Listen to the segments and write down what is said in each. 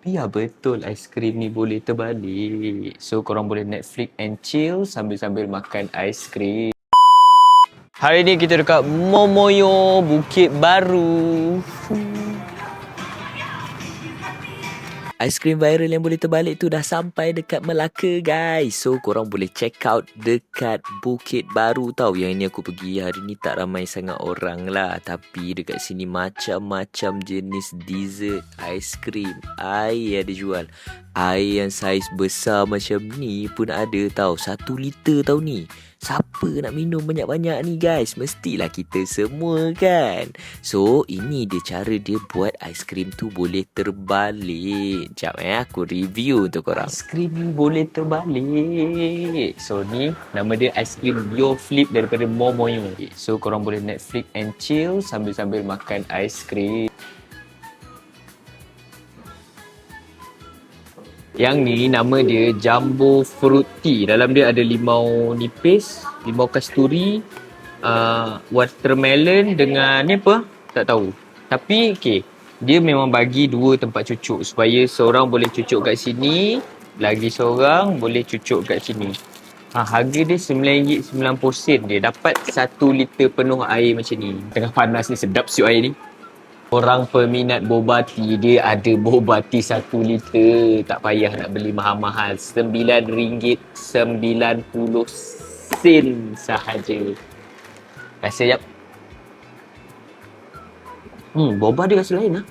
Biar betul aiskrim ni boleh terbalik. So korang boleh Netflix and chill sambil-sambil makan aiskrim. Hari ni kita dekat Momoyo, Bukit Baru. Aiskrim viral yang boleh terbalik tu dah sampai dekat Melaka, guys. So korang boleh check out dekat Bukit Baru tau. Yang ini aku pergi hari ni tak ramai sangat orang lah. Tapi dekat sini macam-macam jenis dessert, aiskrim, air ada jual. Air yang saiz besar macam ni pun ada tau. 1 liter tau ni. Siapa nak minum banyak-banyak ni, guys? Mestilah kita semua kan. So ini dia cara dia buat aiskrim tu boleh terbalik. Sekejap aku review untuk korang. Aiskrim ni boleh terbalik. So ni nama dia aiskrim Yo Flip daripada Momoyo. So korang boleh Netflix and chill sambil-sambil makan aiskrim. Yang ni nama dia Jumbo Fruity. Dalam dia ada limau nipis, limau kasturi, watermelon dengan ni apa? Tak tahu. Tapi okey, dia memang bagi 2 tempat cucuk supaya seorang boleh cucuk kat sini, lagi seorang boleh cucuk kat sini. Harga dia RM9.90 dia. Dapat 1 liter penuh air macam ni. Tengah panas ni sedap siup air ni. Orang peminat boba tea, dia ada boba tea 1 liter. Tak payah nak beli mahal-mahal. RM9.90 sahaja. Rasa jap. Boba dia rasa lain lah.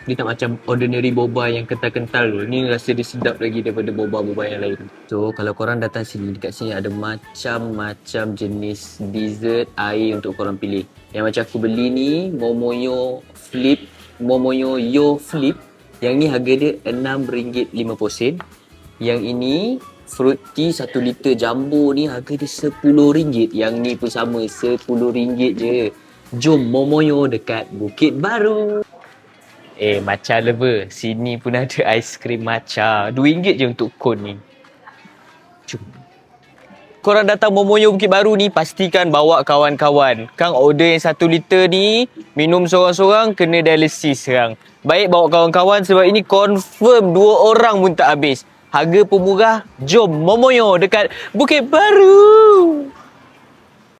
Dia tak macam ordinary boba yang kental-kental tu. Ni rasa dia sedap lagi daripada boba-boba yang lain. So kalau korang datang sini, dekat sini ada macam-macam jenis dessert air untuk korang pilih. Yang macam aku beli ni, Momoyo Yo Flip. Yang ni harga dia RM6.50. Yang ini Fruity 1 liter jumbo ni harga dia RM10. Yang ni pun sama, RM10 je. Jom Momoyo dekat Bukit Baru. Matcha lover, sini pun ada aiskrim matcha. RM2 je untuk kon ni. Jom. Korang datang Momoyo Bukit Baru ni, pastikan bawa kawan-kawan. Kang order yang 1 liter ni, minum sorang-sorang, kena dialisis sekarang. Baik bawa kawan-kawan sebab ini confirm 2 orang pun tak habis. Harga pun murah. Jom Momoyo dekat Bukit Baru.